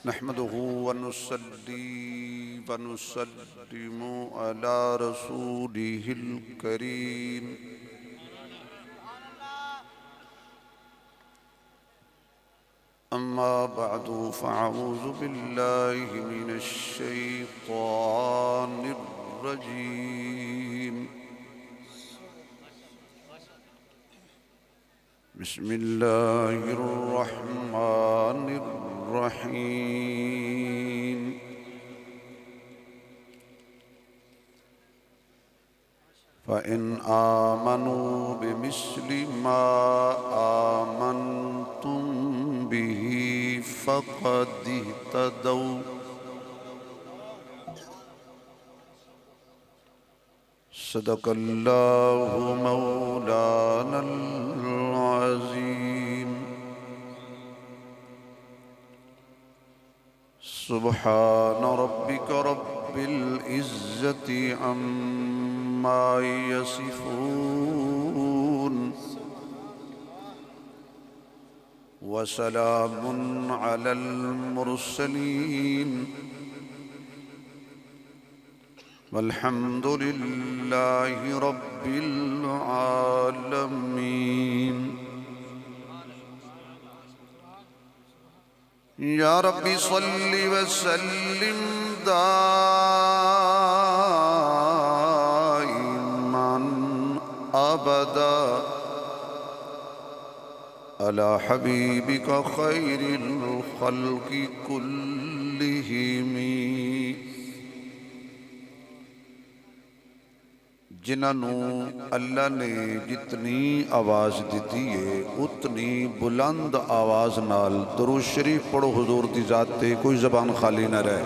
نحمده ونصلي ونسلم على رسوله الكريم أما بعد فأعوذ بالله من الشيطان الرجيم بسم الله الرحمن الرحيم فإن آمنوا بمثل ما آمنتم به فقد اهتدوا صدق الله مولانا العظيم سبحان ربك رب العزة عما يصفون وسلام على المرسلين والحمد لله رب العالمين يا ربي صل وسلم دائما أبدا على حبيبك خير الخلق كلهم جنہوں اللہ نے جتنی آواز دیتی ہے اتنی بلند آواز نال درود شریف پڑھو حضور دی ذات تے کوئی زبان خالی نہ رہے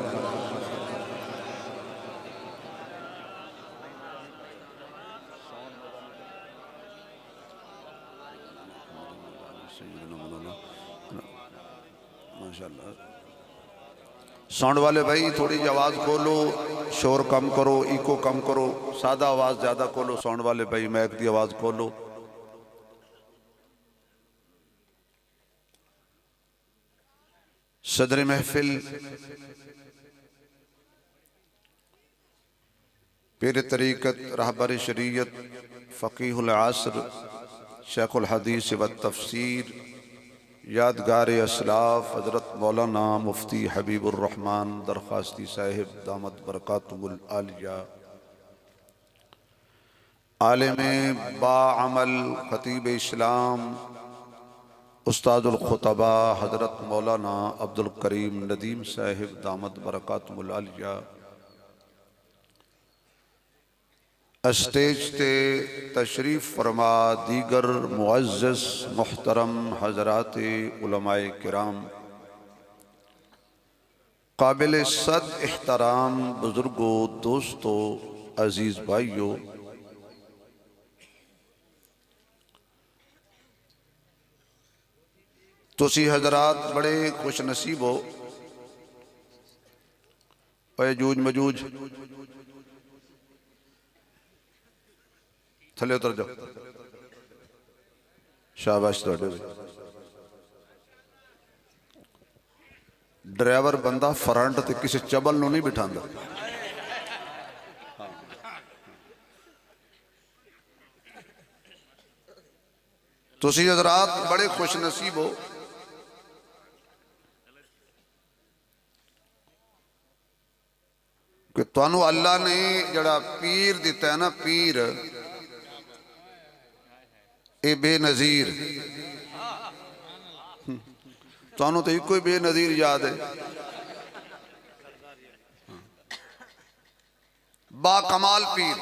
ماشاءاللہ ساؤنڈ والے بھائی تھوڑی جی آواز کھولو شور کم کرو ایکو کم کرو سادہ آواز زیادہ کھولو ساؤنڈ والے بھائی میک دی آواز کھولو صدر محفل پیر طریقت رہبر شریعت فقیہ العصر شیخ الحدیث والتفسیر یادگار اسلاف حضرت مولانا مفتی حبیب الرحمن درخواستی صاحب دامت برکاتہم العالیہ عالم با عمل خطیب اسلام استاد الخطباء حضرت مولانا عبدالکریم ندیم صاحب دامت برکاتہم العالیہ اسٹیج تے تشریف فرما دیگر معزز محترم حضرات علماء کرام قابل صد احترام بزرگوں دوستوں عزیز بھائیوں تسی حضرات بڑے خوش نصیب ہو اے جوج مجوج تھلے اتر جاؤ شاباش توڑے ڈرائیور بندہ فرانٹ تے کسی چبل نو نہیں بٹھاندہ تسی حضرات بڑے خوش نصیب ہو کہ توانو اللہ نے جڑا پیر دیتا ہے نا پیر اے بے نظیر توانو تو کوئی بے نظیر یاد ہے با کمال پیر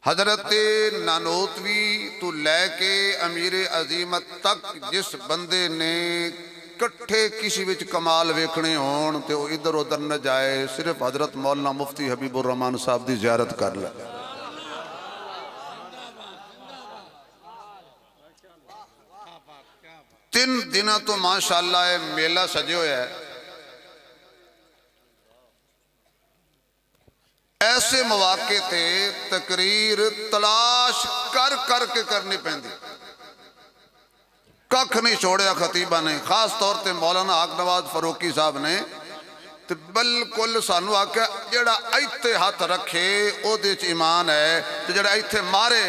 حضرت نانوتوی تو لے کے امیر عظیمت تک جس بندے نے کٹھے کسی وچ کمال ویکھنے ہون تے وہ ادھر ادھر نہ جائے صرف حضرت مولانا مفتی حبیب الرحمن صاحب دی زیارت کر لے تین دنوں تو ماشاءاللہ میلہ سجے ہوئے ہے ایسے مواقع تے تقریر تلاش کر کے کرنی پہندی کھ نہیں چھوڑیا خطیبہ نے، خاص طور تے مولانا حق نواز فاروقی صاحب نے تے بالکل سانو آکھیا جڑا ایتھے ہاتھ رکھے او دے چ ایمان ہے تے جڑا ایتھے مارے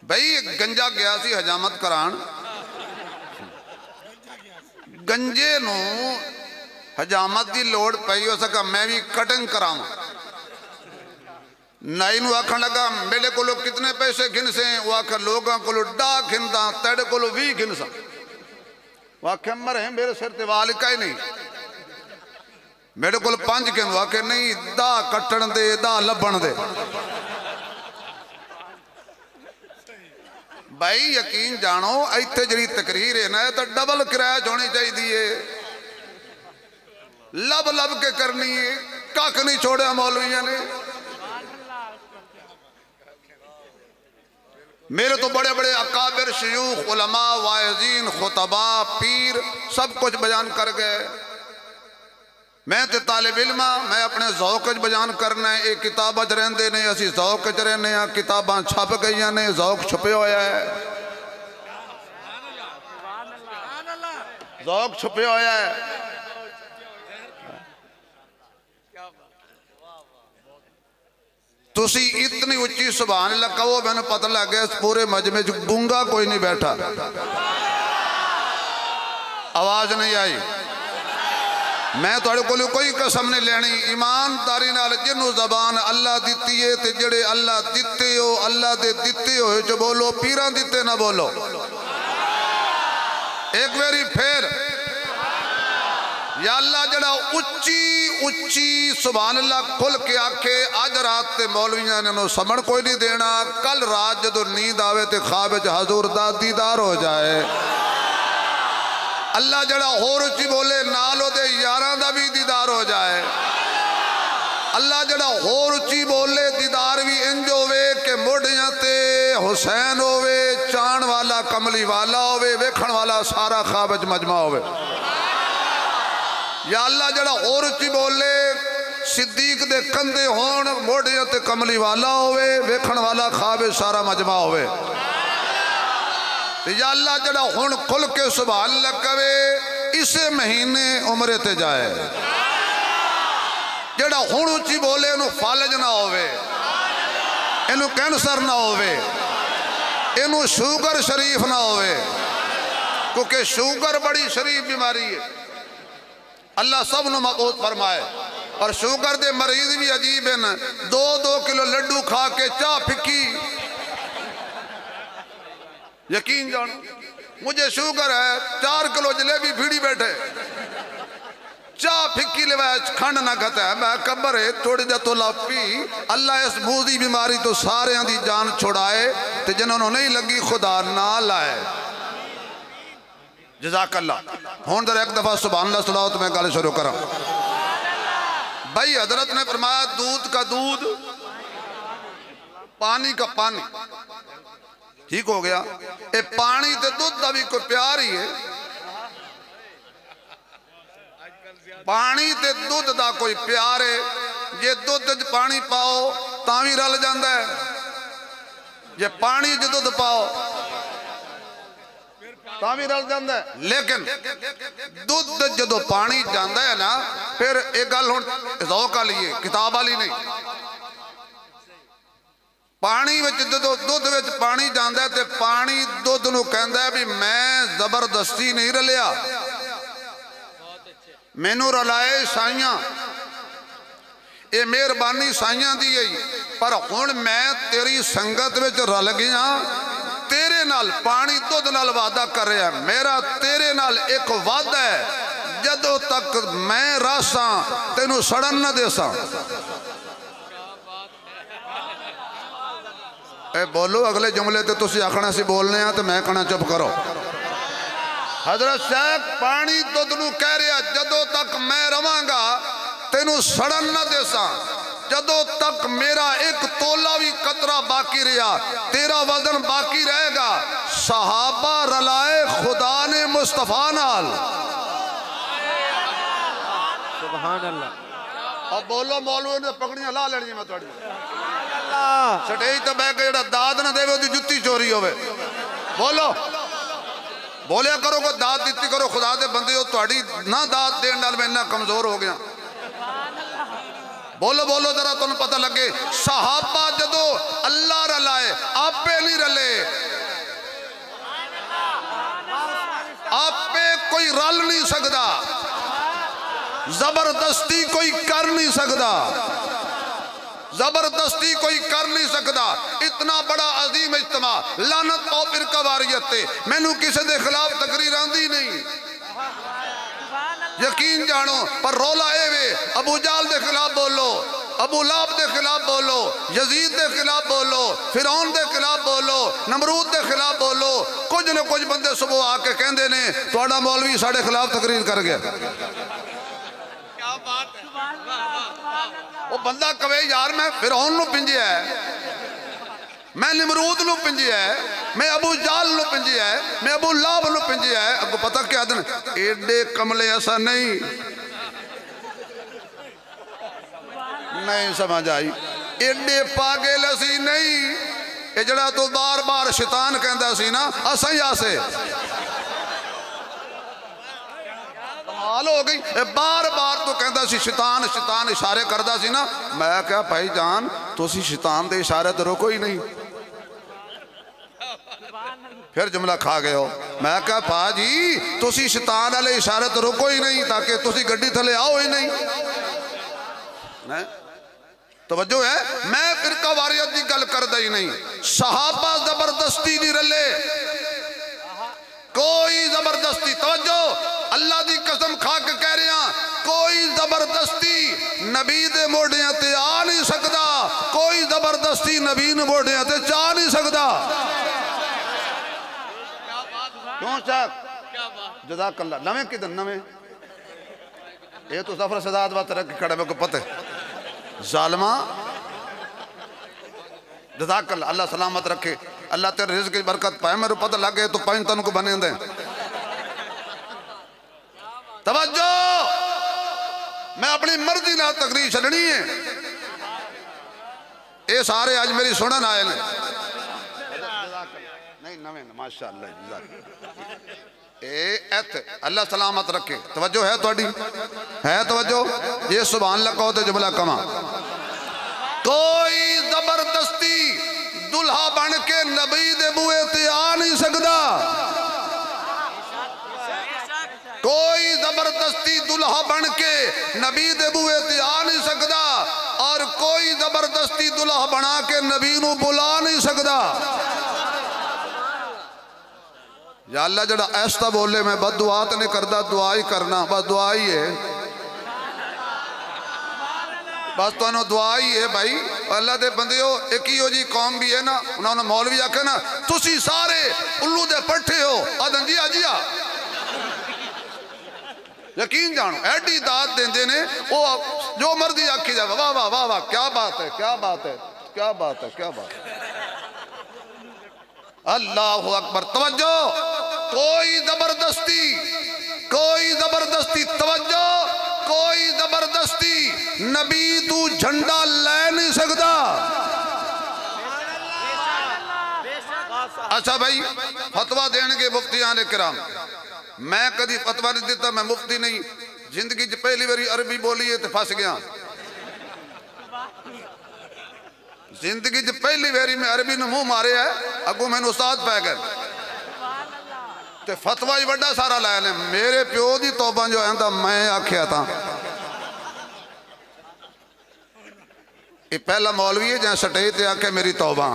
بھئی گنجا گیا سی حجامت کران، گنجے نو حجامت دی لوڑ پئی، ہو سکا میں بھی کٹنگ کراؤں، نائی نو آکھن لگا میرے کو لوگ کتنے پیسے گھنسیں، وہ آکھا لوگاں کو لوگ ڈا گھندا تیڑے کو لوگ بھی گھنسا، وہ آکھا مرے میرے سر تے والکا ہی نہیں، میرے کو لوگ 5 گھن، وہ آکھا نہیں دا کٹن دے دا لبن دے۔ بھائی یقین جانو ایتھے جڑی تقریر ہے نا تو ڈبل کرایہ ہونی چاہیے دیئے، لب لب کے کرنی ہے، کاک نہیں چھوڑیا مولویاں نے۔ میرے تو بڑے بڑے اکابر شیوخ علماء واعظین خطباء پیر سب کچھ بیان کر گئے، میں تے طالب علمہ میں اپنے ذوق بیان کرنا ہے، ایک کتابہ رہندے نے اسی ذوق رہنے ہیں، کتاباں چھپ گئیاں نے ذوق چھپے ہویا ہے، ذوق چھپے ہویا ہے۔ تسی اتنی اچھی سبحان اللہ کہو میں نے پتہ لگ گیا اس پورے مجمع گونگا کوئی نہیں بیٹھا، آواز نہیں آئی۔ میں تو کوئی قسم نہیں لینی، ایمانداری نال جنو زبان اللہ دیتی ہے تے جڑے اللہ دیتے ہو اللہ دے دیتے ہو جو بولو، پیران دیتے نہ بولو، ایک ویری پھر یا اللہ جڑا اچھی سبحان اللہ کھل کے آکھے آج رات تے مولویاں نے انہوں سمن کوئی نہیں دینا، کل رات جدو نیند آوے تے خواب حضور دا دیدار ہو جائے۔ اللہ جڑا اور اچھی بولے نالو دے یاران دا بھی دیدار ہو جائے، اللہ جڑا اور اچھی بولے دیدار بھی انجو ہوئے کہ موڑیاں تے حسین ہوئے، چان والا کملی والا ہوئے، ویکھن والا سارا خواب مجمع ہوئے۔ یا اللہ جڑا اور اچھی بولے صدیق دے کندے ہون، موڑیاں تے کملی والا ہوئے، ویکھن والا خواب سارا مجمع ہوئے۔ یا اللہ جڑا ہون کھل کے سبحان اللہ کہے اسے مہینے عمرے تے جائے، جڑا ہون اچھی بولے انہوں فالج نہ ہوئے، انہوں کینسر نہ ہوئے، انہوں شوگر شریف نہ ہوئے، کیونکہ شوگر بڑی شریف بیماری ہے، اللہ سب نو مقبول فرمائے۔ اور شوگر دے مریض بھی عجیب ہیں، 2 کلو لڈو کھا کے چاہ پھکی، یقین جانو مجھے شوگر ہے 4 کلو جلیبی بھیڑی بیٹھے، چاہ پھکی لوائے کھنڈ نہ کھتا ہے، میں کبر ہے تھوڑی جا تو لاپی، اللہ اس موذی بیماری تو سارے ہاں دی جان چھوڑائے تے جنہوں نے نہیں لگی خدا نہ لائے۔ جزاک اللہ۔ ہون در ایک دفعہ سبحان اللہ صلی اللہ تو میں گالے شروع کرا۔ بھائی حضرت نے فرمایا دودھ کا دودھ، پانی کا پانی، ٹھیک ہو گیا، اے پانی تے دودھ دا بھی کوئی پیار ہی ہے، پانی تے دودھ دا کوئی پیار ہے، یہ دودھ پانی پاؤ تاوی رل جاندہ ہے، یہ پانی جو دودھ پاؤ تاوی رل جاندہ ہے، لیکن دودھ جدو پانی جاندہ ہے نا پھر ایک گل ہون ذوقہ لیے کتاب والی نہیں، پانی وچ دودھ وچ پانی جاندہ ہے تے پانی دودھ نو کہندہ ہے بھی میں زبردستی نہیں رلیا، میں نو رلائے سائیاں، اے مہربانی سائیاں دی ہے، پر ہون میں تیری سنگت وچ رل گیا، تیرے نال پانی دودھ نال وعدہ کر رہا ہے، میرا تیرے نال ایک وعدہ ہے، جدو تک میں راساں تینو سڑن نہ دے ساں۔ اے بولو اگلے جملے تے تسی آکھنا سی بولنے ہیں تو میں کہنا چپ کرو۔ حضرت شیخ پانی دودھ نو کہہ رہا جدو تک میں رواں گا تینو سڑن نہ دے ساں، جدو تک میرا ایک تولا بھی قطرہ باقی رہا، تیرا وزن باقی رہے گا، صحابہ رلائے خدا نے مصطفیٰ نال. سبحان اللہ. اور بولو مولوی نے پکڑیاں لا لڑی میں تھوڑی سٹیج تے بیٹھ کے جڑا داد نہ دے وہ جتی چوری ہوئے. بولو بولیا کرو کو داد دیتی کرو. خدا دے بندے ہو تھوڑی نہ داد دین نال میں اتنا کمزور ہو گیا. بولو بولو ذرا تمہیں پتہ لگے. صحابہ جدو اللہ رلائے آپ پہ نہیں رلے. آپ پہ کوئی رل نہیں سکتا. زبردستی کوئی کر نہیں سکتا. زبردستی کوئی کر نہیں سکتا. اتنا بڑا عظیم اجتماع لعنت پاؤ فرقہ واریت تے مینوں کسی دے خلاف تقریر آندی نہیں. یقین جانو پر رولا اے وے ابو جال دے خلاف بولو, ابو لہب دے خلاف بولو, یزید دے خلاف بولو, فرعون دے خلاف بولو, نمرود دے خلاف بولو. کچھ نہ کچھ بندے صبح آ کے کہندے نے تہاڈا مولوی ساڈے خلاف تقریر کر گیا. وہ بندہ کہے یار میں فرعون نو پنجیا ہے, میں نمرود نو پنجیا ہے, میں ابو جال نو پنجیا ہے, میں ابو لہب نو پنجیا ہے. اب کو پتہ کیا دن ایڈے کملے ایسا نہیں سمجھ آئی. ایڈے پاگل اسی نہیں. یہ جڑا تو بار بار شیطان کہندا سی نا اساں ہی آسے کمال ہو گئی. بار بار تو کہندا سی شیطان شیطان اشارے کردا سی نا. میں کہا بھائی جان تسی شیطان دے اشارے تو روکو ہی نہیں. پھر جملہ کھا گئے ہو. میں کہا پا جی تسی شیطان والے اشارے تو روکو ہی نہیں تاکہ تسی گڈی تھلے آؤ ہی نہیں. توجہ ہے میں فرقہ واریت دی گل کردا ہی نہیں. صحابہ زبردستی نہیں رلے کوئی زبردستی. توجہ اللہ دی قسم کھا کے کہہ رہے ہیں کوئی زبردستی نبی دے موڑیاں تے آ نہیں سکدا. کوئی زبردستی نبی نے موڑیاں تے چاہ نہیں سکدا. کیوں چاک جزاک اللہ. نویں کدھر نویں یہ تو سفر صداد بات رکھ کھڑے میں کو پتہ ظالمہ. جزاک اللہ اللہ سلامت رکھے. اللہ تیرے رزق کی برکت پائے. میرے پتہ لگے تو پائن تن کو بنے دیں. توجہ میں اپنی مرضی نہ تقریر چلنی ہے. اے سارے آج میری سنن آئے ہیں نہیں نویں ماشاءاللہ. اے ایت اللہ سلامت رکھے. توجہ ہے توڑی ہے توجہ. یہ سبحان اللہ کہو تو جملہ کما. کوئی زبردستی دلہا بن کے نبی دے بوئے تے آ نہیں سکدا. کوئی زبردستی دلہا بن کے نبی دے بوئے تے آ نہیں سکدا. اور کوئی زبردستی دلہا بنا کے نبی نو بلا نہیں سکدا. یا اللہ جڑا ایسا بولے میں بد دعا تو نہیں کردا دعا ہی کرنا. بس دعا ہی ہے بس تو انہوں دعا ہی ہے بھائی. اللہ دے بندے ہو ایک ہی ہو جی قوم بھی ہے نا. انہوں نے مولوی آکھے نا تسی سارے الو دے پٹھے ہو آدھن جی آجیا یقین جانو ایڈی داد دیں دے نے وہ جو مرضی آکھی جائے. واہ واہ واہ واہ کیا بات ہے کیا بات ہے کیا بات ہے کیا بات ہے. اللہ اکبر. توجہ کوئی زبردستی توجہ کوئی زبردستی نبی تو جھنڈا لے نہیں سکتا. اچھا بھائی فتوہ دینے کے مفتیان کرام. میں کدی فتوہ نہیں دیتا میں مفتی نہیں. زندگی جو پہلی باری عربی بولی ہے تو پھنس گیا. زندگی جو پہلی باری میں عربی نے منہ مارے ہے اگو میں نے استاد پہ گئے تے فتوہ ہی بڑا سارا لائے لیں. میرے پیو دی توبہ جو ہے میں آکھیا تھا یہ پہلا مولوی ہے جہاں سٹے تے آکھے میری توبہ.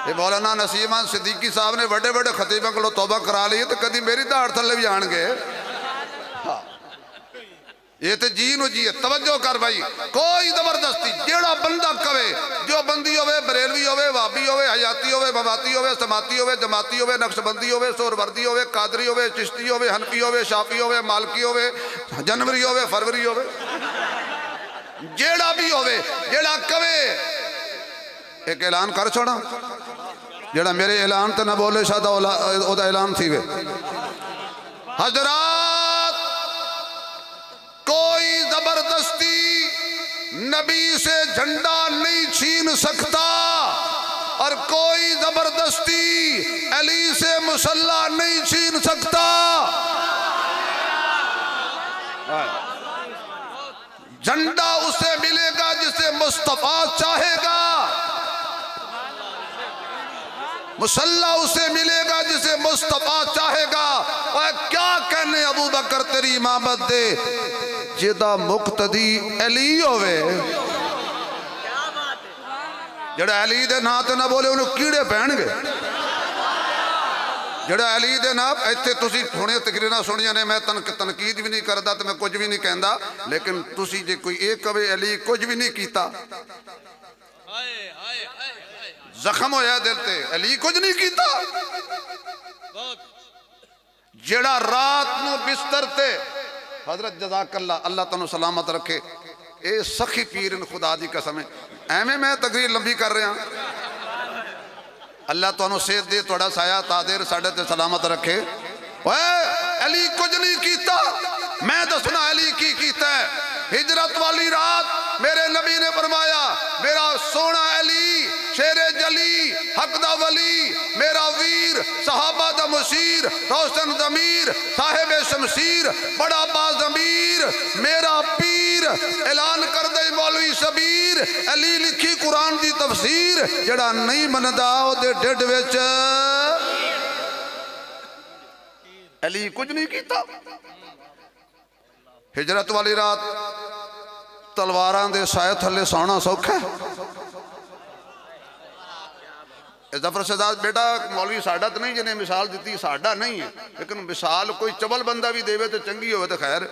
یہ مولانا نسیمان صدیقی صاحب نے بڑے بڑے خطیبہ کو توبہ کرا لی تو کدی میری داڑ تھلے بھی آن گئے. یہ تے جین و جی ہے. توجہ کر بھائی کوئی زبردستی جیڑا بندہ کہے جو بندی ہوئے بریلوی ہوئے وابی ہوئے حیاتی ہوئے بواتی ہوئے سماتی ہوئے جماعتی ہوئے نقشبندی ہوئے سوروردی ہوئے قادری ہوئے چشتی ہوئے حنفی ہوئے شافی ہوئے مالکی ہوئے جنوری ہوئے فروری ہوئے جیڑا بھی ہوئے جیڑا کہے ایک اعلان کر چھوڑا جڑا میرے اعلان تے نہ بولے شاید او دا اعلان تھی وے حضرات کوئی زبردستی نبی سے جھنڈا نہیں چھین سکتا اور کوئی زبردستی علی سے مسلح نہیں چھین سکتا جھنڈا اسے ملے گا جسے مصطفیٰ چاہے گا مسلح اسے ملے گا جسے مصطفیٰ چاہے گا اور کیا کہنے ابو بکر تیری امامت دے جدا مقتدی علی ہوئے جڑا علی دے نا تے نہ بولے انہوں کیڑے پہن گئے جڑا علی دے نا ایتھے تسی تھوڑے تقریرہ سنیا نے میں تنقید بھی نہیں کردا تو میں کچھ بھی نہیں کہندا لیکن تسی جے کوئی ایک کبھی علی کچھ بھی نہیں کیتا زخم ہویا دل تے علی کچھ نہیں کیتا جڑا رات نو بستر تے حضرت جزاک اللہ اللہ تنو سلامت رکھے اے سخی پیرن خدا دی قسم ہے ایمیں میں تقریر لمبی کر رہا اللہ تنو سید دے توڑا سایہ تادر ساڑھے تے سلامت رکھے علی کچھ نہیں کیتا میں دسنا علی کی کیتا ہے ہجرت والی رات میرے نبی نے فرمایا میرا سونا علی شیر جلی حق دا ولی میرا ویر صحابہ دا مشیر روشن ضمیر صاحب شمشیر بڑا باضمیر میرا پیر اعلان کر دے مولوی شبیر علی لکھی قرآن دی تفسیر جڑا نہیں مندا او دے ڈڈ وچ علی کچھ نہیں کیتا ہجرت والی رات تلواران دے سائے تھلے سونا سوکھا ظفر شہزاد بیٹا مولوی ساڑھا تو نہیں جنہیں مثال دیتی ساڑھا نہیں ہے لیکن مثال کوئی چبل بندہ بھی دے تو چنگی ہوئے تو خیر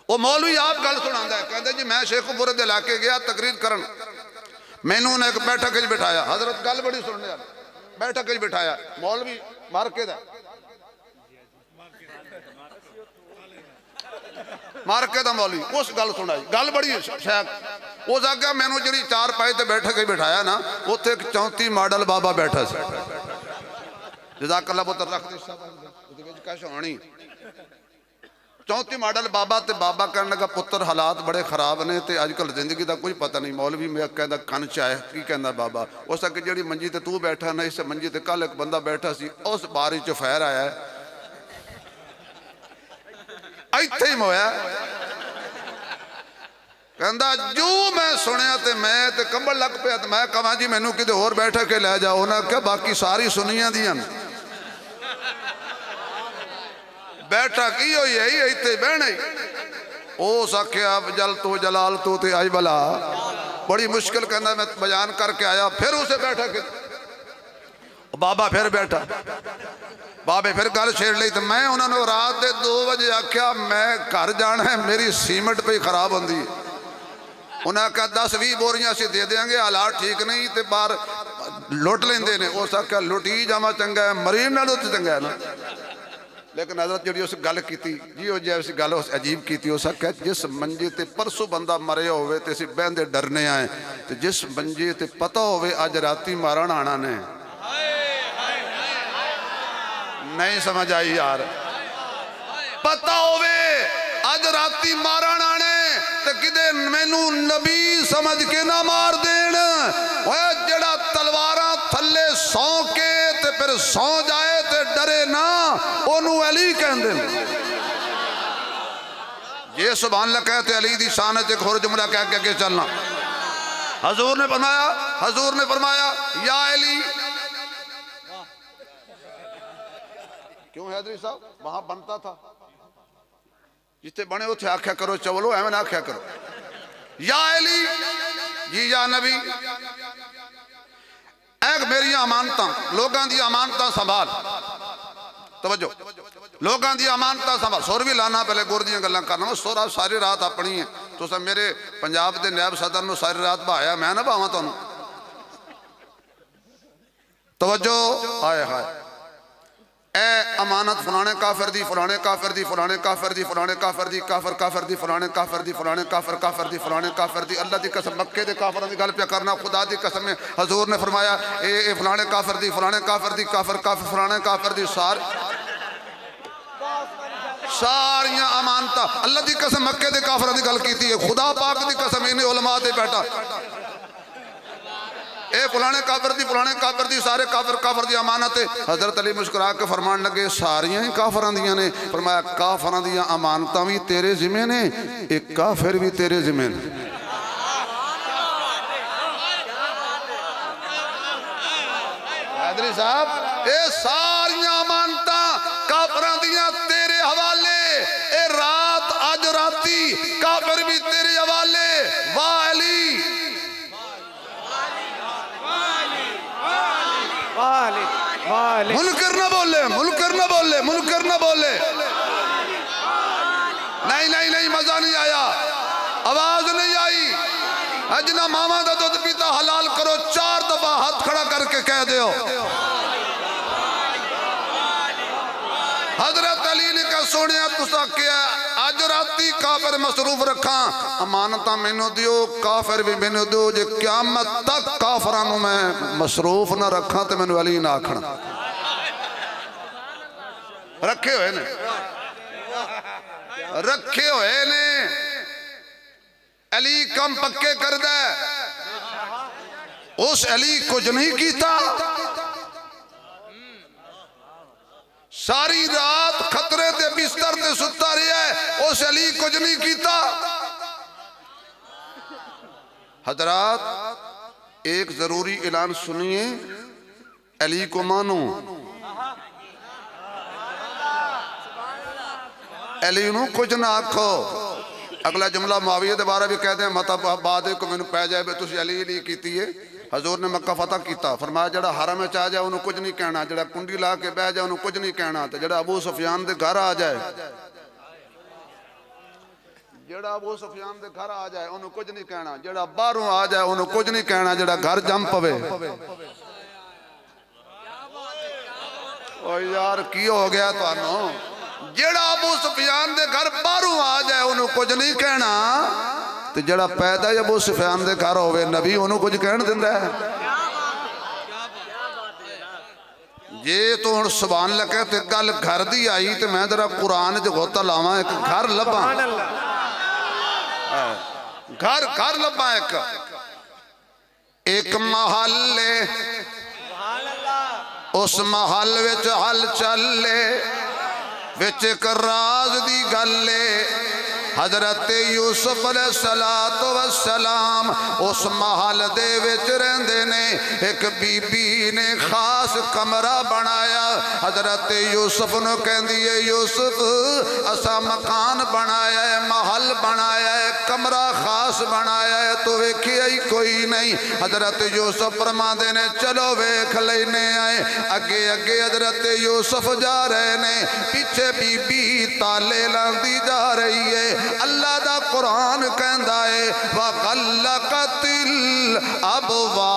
وہ مولوی آپ گل سناندہ ہے کہتے جی میں شیخ پورے دے علاقے گیا تقریر کرن میں نے ایک بیٹھک کچھ بٹھایا حضرت گل بڑی سننے والا بیٹھک کچھ بٹھایا مولوی مارکے دا مارکے دا مولوی اس گل سنائی گل بڑی شاید اس آگیا میں نے جڑی چار پائے تے بیٹھے کے بٹھایا نا وہ تے ایک 34 ماڈل بابا بیٹھا سی جزاک اللہ پتر رکھ دی کیسے ہونی 34 ماڈل بابا تے بابا کرنے کا پتر حالات بڑے خراب نے تے آج کل زندگی دا کوئی پتہ نہیں مولوی میں کہندا کن چاہے کی کہندا بابا اس آگے جڑی منجی تے تو بیٹھا نا اس منجی تے کل ایک بندہ بیٹھا سی اس باری چو فیر آیا ہے ایتھے ہی مویا کہندا جو میں سنیا تے میں تے کمبل لگ پہ تے میں کہاں جی میں نو کدے اور بیٹھے کے لے جاؤ نا کہ باقی ساری سنیاں دیاں بیٹھا کی ہوئی ہے ایتھے بہنے او سکھیا جل تو جلال تو تے آئی بلا بڑی مشکل کہندا میں بیان کر کے آیا پھر اسے بیٹھا کے بابا پھر بیٹھا بابے پھر گل چھیڑ لی تو میں انہوں نے رات دے 2 بجے آکھیا میں گھر جانا ہے میری سیمنٹ پہ ہی خراب ہوندی ہے انہوں نے کہا 10-20 بوریاں سے دے دیں گے حالات ٹھیک نہیں تے بار لوٹ لیں دے نے وہ سکھا لوٹی جاما چنگا ہے مریم نہ لوٹ چنگا ہے نا لیکن حضرت جڑی اس گل کیتی جی ہو جائے اس گل عجیب کیتی ہو سکھا جس منجی تے پرسو بندہ مرے ہوئے تے اسی بہندے ڈرنے آئے تے جس منجی تے پتہ ہوئے آج راتی مارن آنا نے نہیں سمجھ آئی یار پتہ ہوئے آج راتی مارن آنے تے کدے مینو نبی سمجھ کے نہ مار دین جڑا تلواراں تھلے سو کے تے پھر سو جائے تے ڈرے نا انہوں علی کہن دیں یہ سبحان اللہ کہتے علی دی شانت ایک اور جملہ کہہ کے چلنا حضور نے فرمایا یا علی کیوں حیدری صاحب وہاں بنتا تھا جتے بنے ہو تھے آکھیا کرو چولو ایمن آکھیا کرو یا علی جی یا نبی ایک میری امانتاں لوگاں دی امانتاں سنبھال توجہ لوگاں دی امانتاں سنبھال سور بھی لانا پہلے گور دیاں گلاں کرنا سورا ساری رات اپنی ہے تو سب میرے پنجاب دے نیب صدر نو ساری رات بہایا میں نہ بہاواں تو توجہ آئے ہائے اے امانت فلانے کافر دی فلانے کافر دی فلانے کافر دی فلانے کافر دی کافر کافر دی فلانے کافر دی فلانے کافر کافر دی فلانے کافر دی اللہ دی قسم مکے دے کافروں دی گل پہ کرنا خدا دی قسم ہے حضور نے فرمایا اے فلانے کافر دی فلانے کافر دی کافر کافر فلانے کافر دی ساریاں امانتاں اللہ دی قسم مکے دے کافروں دی گل کیتی ہے خدا پاک دی قسم انہیں علماء دے بیٹا اے فلانے کافر دی سارے کافر دی امانت ہے حضرت علی مسکرا کے فرمان لگے ساریاں ہی کافران دیاں نے فرمایا کافران دیاں امانتاں بھی تیرے ذمہ نے ایک کافر بھی تیرے ذمہ نے حضری صاحب اے ساریاں امانتاں کافران دیاں تیرے حوالے اے رات آج راتی کافر بھی تیرے حوالے واہ علی منکر نہ بولے منکر نہ بولے منکر نہ بولے نہیں مزہ نہیں آیا آواز نہیں آئی اجنا ماما دا دودھ پیتا حلال کرو 4 دفعہ ہاتھ کھڑا کر کے کہہ دیو حضرت علی نے کہا سونیا تسا کیا آج راتی کافر مصروف رکھا امانتہ مینو دیو کافر بھی مینو دیو جے قیامت تک کافرانوں میں مصروف نہ رکھا تو مینو علی نہ آکھنا رکھے ہوئے نے علی کم پکے کر دے اس علی کچھ نہیں کیتا ساری رات خطرے تے بستر تے ستا رہی ہے اس علی کچھ نہیں کیتا حضرات ایک ضروری اعلان سنیے علی کو مانو علی نو کچھ نہ آکھو اگلا جملہ معاویہ دے بارے بھی کہتے ہیں مطلب بعد کو میں پہ جائے بے تسی علی نہیں کیتی ہے حضور نے مکہ فتح کیتا فرمایا جڑا حرم میں چاہ جائے انہوں کچھ نہیں کہنا جڑا کنڈی لا کے بہ جائے انہوں کچھ نہیں کہنا جڑا ابو سفیان دے گھر آ جائے انہوں کچھ نہیں کہنا جڑا باہروں آ جائے انہوں کچھ نہیں کہنا جڑا گھر جم پوے اوہ یار کی ہو گیا تو آنو جڑا ابو سفیان دے گھر باہروں آ جائے انہوں کچھ نہیں کہنا تو جڑا پیدا یا ابو سفیان دے گھر ہوئے نبی انہوں کچھ کہن دن رہا ہے یہ تو ہن سبحان اللہ کہتے گل گھر دی آئی تو میں ذرا قرآن جو غوطہ لاواں ایک گھر لباں گھر لباں ایک محلے اس محل وچ حل چلے وچ ایک راز دی گلے حضرت یوسف علیہ السلام اس محل دے وچ رہندے نے ایک بی بی نے خاص کمرہ بنایا حضرت یوسف نے کہندی ہے یوسف اسا مکان بنایا ہے محل بنایا ہے کمرہ خاص بنایا ہے تو ویکھیا ہی کوئی نہیں حضرت یوسف فرماندے نے چلو ویکھ لینے آئے اگے اگے حضرت یوسف جا رہے نے پیچھے بی بی تالے لاندی جا رہی ہے اللہ دا قرآن کہندا ہے وَغَلَّقَتِ الْأَبْوَابِ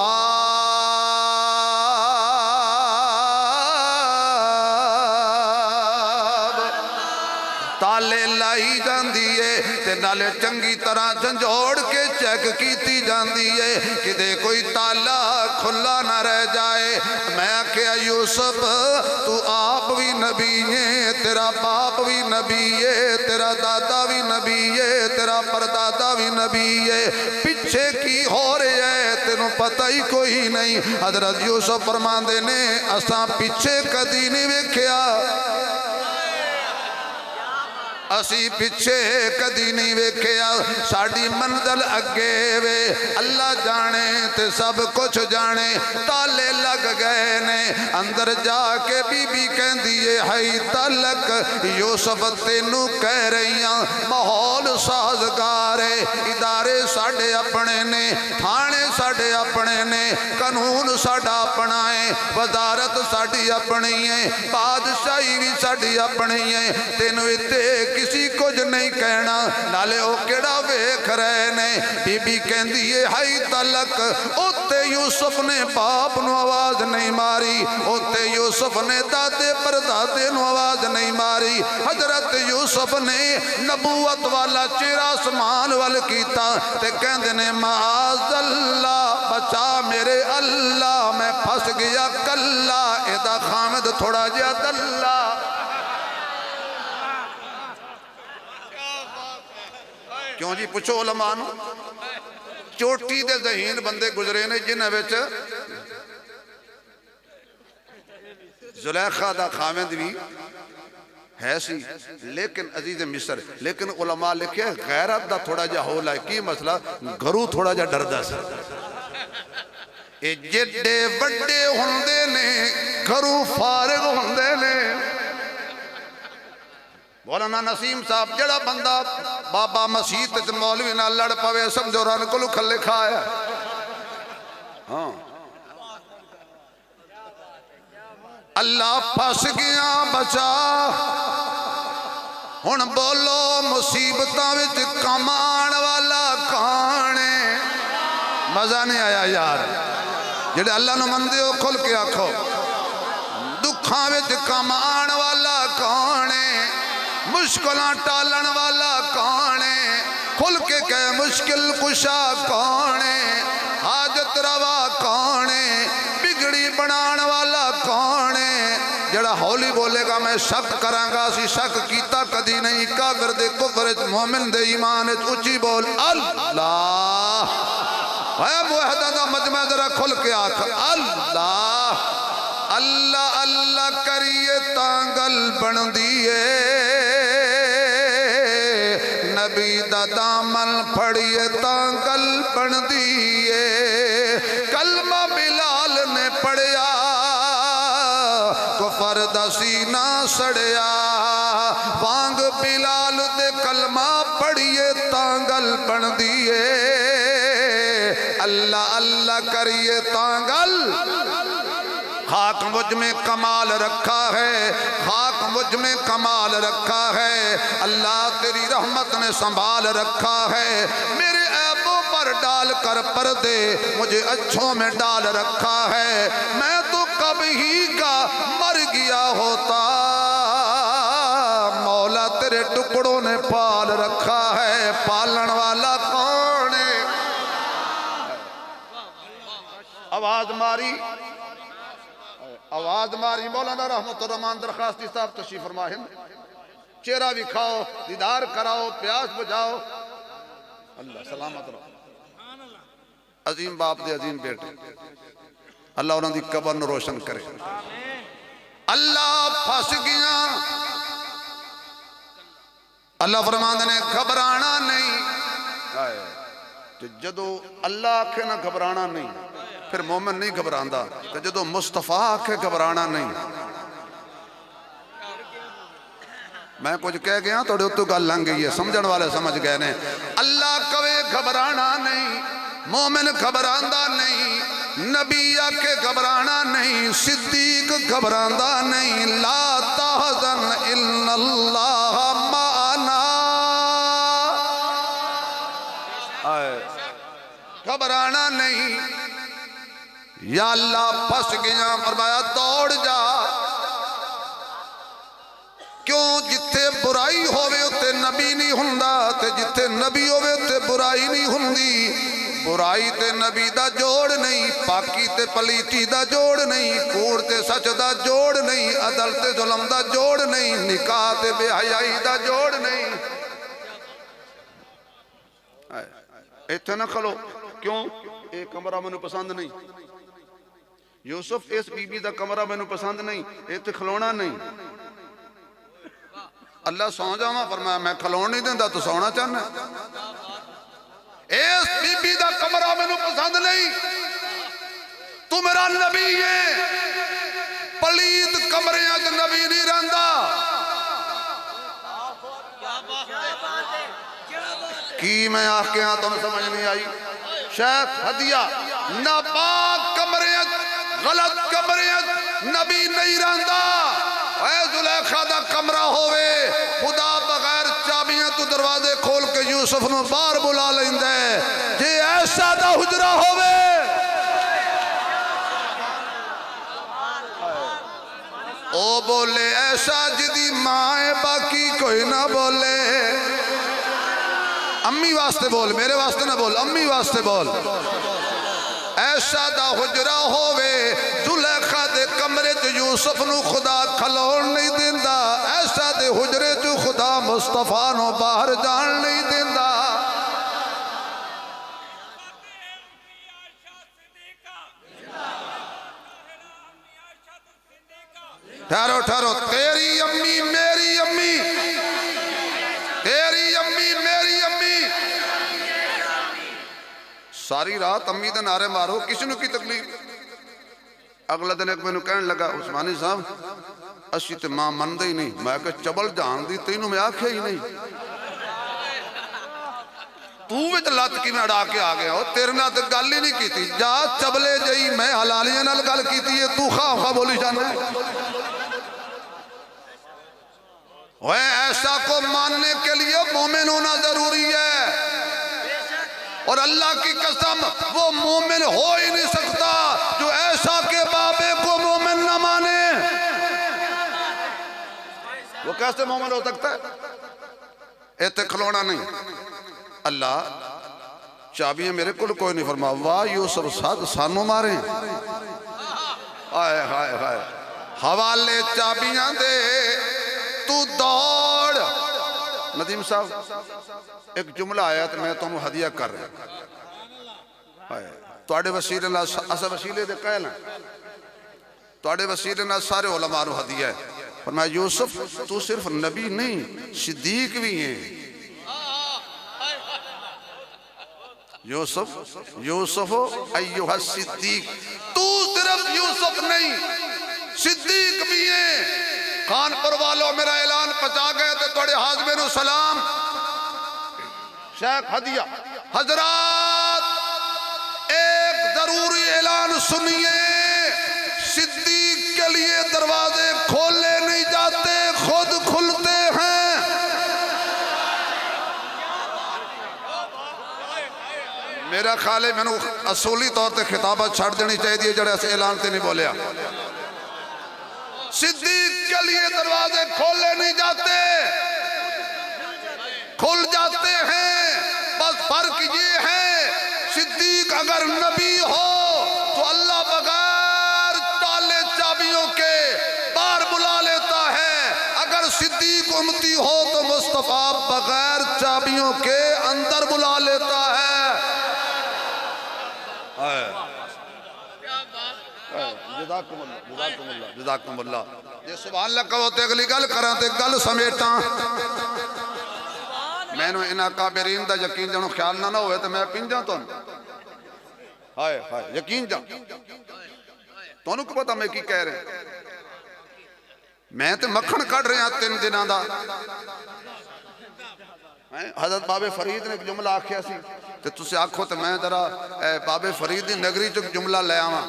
تالے لائی جاندی ہے تے نالے چنگی طرح جھنجھوڑ کے چیک کیتی جاندی ہے کہ دے کوئی تالا کھلا نہ رہ جائے میں کہا یوسف تو آپ بھی نبی ہے تیرا باپ بھی نبی ہے تیرا دادا بھی نبی ہے تیرا پردادا بھی نبی ہے پچھے کی ہو رہے ہے تینوں پتہ ہی کوئی نہیں حضرت یوسف فرماندے نے اساں پچھے کدی نہیں ویکھیا اسی پچھے کدی نہیں ویکھیا ساڑی منزل اگے وے اللہ جانے تے سب کچھ جانے تالے لگ گئے نے اندر جا کے بی بی کہندی ہے ہائی تلک یوسف تینوں کہہ رہیاں ماحول سازگارے ادارے ساڑے اپنے نے تھانے ساڑے اپنے نے قانون ساڑا اپنائیں وزارت ساڑی اپنی ہے بادشاہی بھی ساڑی اپنی ہے تینوں اتے کسی کچھ نہیں کہنا نالے او کیڑا ویکھ رہے نے بی بی کہندی ہے ہائی تلک اوتے یوسف نے باپ نو آواز نہیں ماری او حضرت یوسف نے دادے پر دادے نو آواز نہیں ماری حضرت یوسف نے نبوت والا چہرہ آسمان وال کیتا تے کہندے نے معاذ اللہ بچا میرے اللہ میں پھس گیا کلا ایدہ خامد تھوڑا جا دلہ کیوں جی پوچھو علماء نو چوٹی دے ذہین بندے گزرے نے جنہیں وچ زلیخا دا خامد بھی ہے سی لیکن عزیز مصر لیکن علماء لکھے غیرت دا تھوڑا جا ہو لائے کی مسئلہ گھرو تھوڑا جا ڈردہ سا اے جڈے بڑے ہوندے نے گھرو فارغ ہوندے نے مولانا نسیم صاحب جڑا بندہ بابا مسیح تے مولوی نہ لڑ پوے سمجھو رن کو کھلے کھایا ہاں اللہ پھس گیا بچا ہن بولو مصیبتاں وچ کمان والا کانے مزہ نہیں آیا یار جڑے اللہ نو مندے ہو کھل کے آکھو دکھاں وچ کمان والا کانے مشکلاں ٹالن والا کانے کھل کے کہے مشکل کشا کانے حاجت روا کانے بگڑی بنان والا کانے جڑا ہولی بولے گا میں شک کراں گا سی شک کیتا کدی نہیں کافر دے کفر مومن دے ایمان اچھی بول اللہ اے موحدہ دا مجمع ذرا کھل کے آکھ اللہ اللہ اللہ کریے تانگل بن دیئے نبی دا دامن پھڑیے تانگل بن دیئے کلمہ بلال نے پڑھیا کفر دا سینہ سڑیا وانگ بلال دے کلمہ پڑھیے تانگل بن دیئے اللہ اللہ کریے تانگل خاک مجھ میں کمال رکھا ہے خاک مجھ میں کمال رکھا ہے اللہ تیری رحمت نے سنبھال رکھا ہے میرے عیبوں پر ڈال کر پردے مجھے اچھوں میں ڈال رکھا ہے میں تو کب ہی کا مر گیا ہوتا مولا تیرے ٹکڑوں نے پال رکھا ہے پالن والا کون ہے آواز ماری مولانا رحمت الرحمان درخواستی صاحب تشریف فرما ہند چہرہ بھی کھاؤ دیدار کراؤ پیاس بجاؤ اللہ سلامت رہو عظیم باپ دے عظیم بیٹے اللہ انہوں دی قبر نو روشن کرے اللہ پھس گیا اللہ فرماندے نے گھبرانا نہیں جدو اللہ آکھے نہ گھبرانا نہیں پھر مومن نہیں گھبراندا کہ جدو مصطفیٰ آکھے گھبرانا نہیں میں کچھ کہہ گیا توڑے اتو گل لنگ گئی ہے سمجھن والے سمجھ گئے نے اللہ کوے گھبرانا نہیں مومن گھبراندا نہیں نبی آکے گھبرانا نہیں صدیق گھبراندا نہیں لا تحزن ان اللہ معنا گھبرانا نہیں یا اللہ پھس گیا فرمایا دوڑ جا کیوں جتھے برائی ہوئے اتے نبی نہیں ہوندا تے جتھے نبی ہوئے اتے برائی نہیں ہوندی برائی تے نبی دا جوڑ نہیں پاکی تے پلیٹی دا جوڑ نہیں کوڑ تے سچ دا جوڑ نہیں عدل تے ظلم دا جوڑ نہیں نکاح تے بے حیائی دا جوڑ نہیں ایتھے نہ کھلو کیوں ایک کمرہ میں پسند نہیں یوسف اس بی بی دا کمرہ میں پسند نہیں ایتھے کھلونا نہیں اللہ سو جاواں فرمایا میں کھلون نہیں دیندا تو سونا چاہنا اس بی بی دا کمرہ میں پسند نہیں تو میرا نبی ہے پلید کمریاں کے نبی نہیں رہندا کی میں آکھ کے ہاں تمہیں سمجھ نہیں آئی شیخ ہدیہ ناپاک کمریاں غلط کمریاں نبی نہیں رہندا اے زلیخا دا کمرہ ہوئے خدا بغیر چابیاں تو دروازے کھول کے یوسف نو بار بلا لیندے جے ایسا دا حجرہ ہوئے ماں ہے باقی کوئی نہ بولے. امی واسطے بول، میرے واسطے نہ بول، امی واسطے بول. ایسا دا حجرہ ہووے زلیخا دے کمرے جو یوسف نو خدا کھلون نہیں دیندہ. ایسا دے حجرے جو خدا مصطفیٰ نو باہر جان نہیں دیندہ. ٹھہرو ٹھہرو. تیری امی میری امی، تیری امی میری امی. ساری رات امی دے نعرے مارو، کسی نو کی تکلیف. اگلا دن ایک میں نے کہنے لگا عثمانی صاحب اسی تے ماں مندے ہی نہیں. میں کہا چبل جان دی تینوں میں آکھے ہی نہیں. تو وچ لات کی میں اڑا کے آ گیا ہو، تیرے نہ تے گل ہی نہیں کیتی. جا چبلے جئی میں حلالیاں نال گل کیتی ہے، تو خواہ خواہ بولی جانا ہے. وہ ایسا کو ماننے کے لیے مومن ہونا ضروری ہے. اور اللہ کی قسم وہ مومن ہو ہی نہیں سکتا جو ایسا کے بابے کو مومن نہ مانے. وہ کیسے مومن ہو سکتا ہے؟ ایتے کھلونا نہیں. اللہ چابیاں میرے کل کوئی نہیں فرما. واہ یوسف ساتھ سانو مارے. آئے ہائے ہائے. حوالے چابیاں دے تو دوڑ. ندیم صاحب ایک جملہ آیا تو میں تمہیں ہدیہ کر رہا. توڑے وسیلے نہ اسا وسیلے دے کہنا توڑے وسیلے نہ سارے علماء نو ہدیہ ہے. فرمایا یوسف تو صرف نبی نہیں صدیق بھی ہیں. یوسف ایوہ الصدیق، تو صرف یوسف نہیں صدیق بھی ہیں. کانپور والوں میرا اعلان پچا گئے تھے توڑے حاضمین و سلام. شیخ ہدیہ حضرات ایک ضروری اعلان سنیے. صدیق کے لیے دروازے کھولے نہیں جاتے، خود کھلتے ہیں. میرا خیال ہے میں نے اصولی طور تے خطابت چھڑ دینی چاہیے جڑے ایسے اعلان تے نہیں بولیا. صدیق کے لیے دروازے کھولے نہیں جاتے، کھل جاتے ہیں. بس فرق یہ ہے صدیق اگر نبی ہو تو اللہ بغیر تالے چابیوں کے باہر بلا لیتا ہے. اگر صدیق امتی ہو تو مصطفیٰ بغیر چابیوں کے اندر بلا لیتا ہے. جزاکم اللہ جزاکم اللہ. یہ سبحان اللہ کہو تے اگلی گل کراں تے گل سمیٹاں. میں نے انہاں کابرین دا یقین جانو خیال نہ ہوئے تو میں پنجاں تو ہائے ہائے یقین جان تو کو پتا میں کی کہہ رہے ہیں. میں تے مکھن کڑ رہے ہیں 3 دنوں دا. حضرت بابے فرید نے ایک جملہ آکھیا سی تے تسے آکھو تے میں ذرا بابے فرید دی نگری چ جملہ لے آواں.